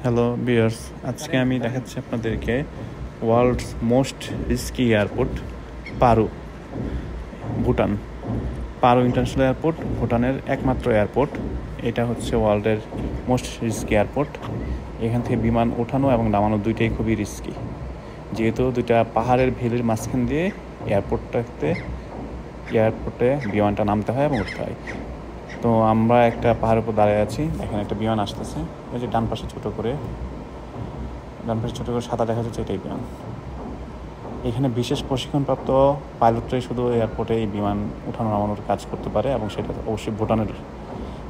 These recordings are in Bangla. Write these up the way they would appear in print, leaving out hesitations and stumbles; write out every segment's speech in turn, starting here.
হ্যালো ভিউয়ার্স, আজকে আমি দেখাচ্ছি আপনাদেরকে ওয়ার্ল্ডস মোস্ট রিস্কি এয়ারপোর্ট পারু, ভুটান। পারু ইন্টারন্যাশনাল এয়ারপোর্ট ভুটানের একমাত্র এয়ারপোর্ট। এটা হচ্ছে ওয়ার্ল্ডের মোস্ট রিস্কি এয়ারপোর্ট। এখান থেকে বিমান ওঠানো এবং নামানো দুইটাই খুবই রিস্কি, যেহেতু দুইটা পাহাড়ের ভেলির মাঝখান দিয়ে এয়ারপোর্টে বিমানটা নামতে হয় এবং উঠতে হয়। তো আমরা একটা পাহাড়ের উপর দাঁড়িয়ে আছি, এখানে একটা বিমান আসতেছে। ওই যে ডান পাশে ছোট করে সাদা দেখা যাচ্ছে, এটাই বিমান। এখানে বিশেষ প্রশিক্ষণপ্রাপ্ত পাইলটরাই শুধু এয়ারপোর্টে এই বিমান উঠানো নামানোর কাজ করতে পারে, এবং সেটা অবশ্যই ভুটানের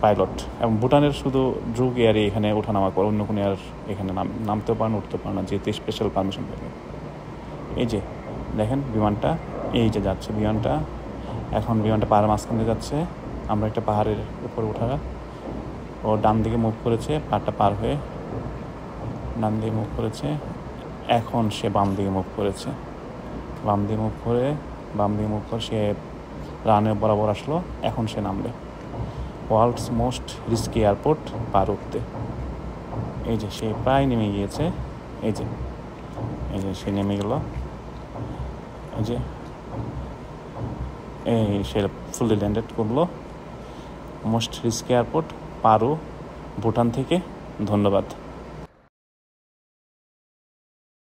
পাইলট। এবং ভুটানের শুধু ড্রুগ এয়ারে এখানে ওঠানামা করে, অন্য কোনো এয়ার এখানে নামতেও পারে না, উঠতে পারে না, যেহেতু স্পেশাল পারমিশন থাকে। এই যে দেখেন বিমানটা, এই যে যাচ্ছে বিমানটা। এখন বিমানটা পাহাড়ের মাঝখান দিয়ে যাচ্ছে। আমরা একটা পাহাড়ের উপরে ওঠা, ও ডান দিকে মুভ করেছে, পাহাড়টা পার হয়ে ডান দিকে মুভ করেছে। এখন সে বাম দিকে মুভ করেছে, বাম দিকে মুভ করে সে রানে বরাবর আসলো। এখন সে নামবে। ওয়ার্ল্ডস মোস্ট রিস্কি এয়ারপোর্ট পারুতে। এই যে সে প্রায় নেমে গিয়েছে। এই যে সে নেমে গেল। সে ফুললি ল্যান্ডেড করলো। মোস্ট রিস্কি এয়ারপোর্ট পারু, ভুটান থেকে। ধন্যবাদ।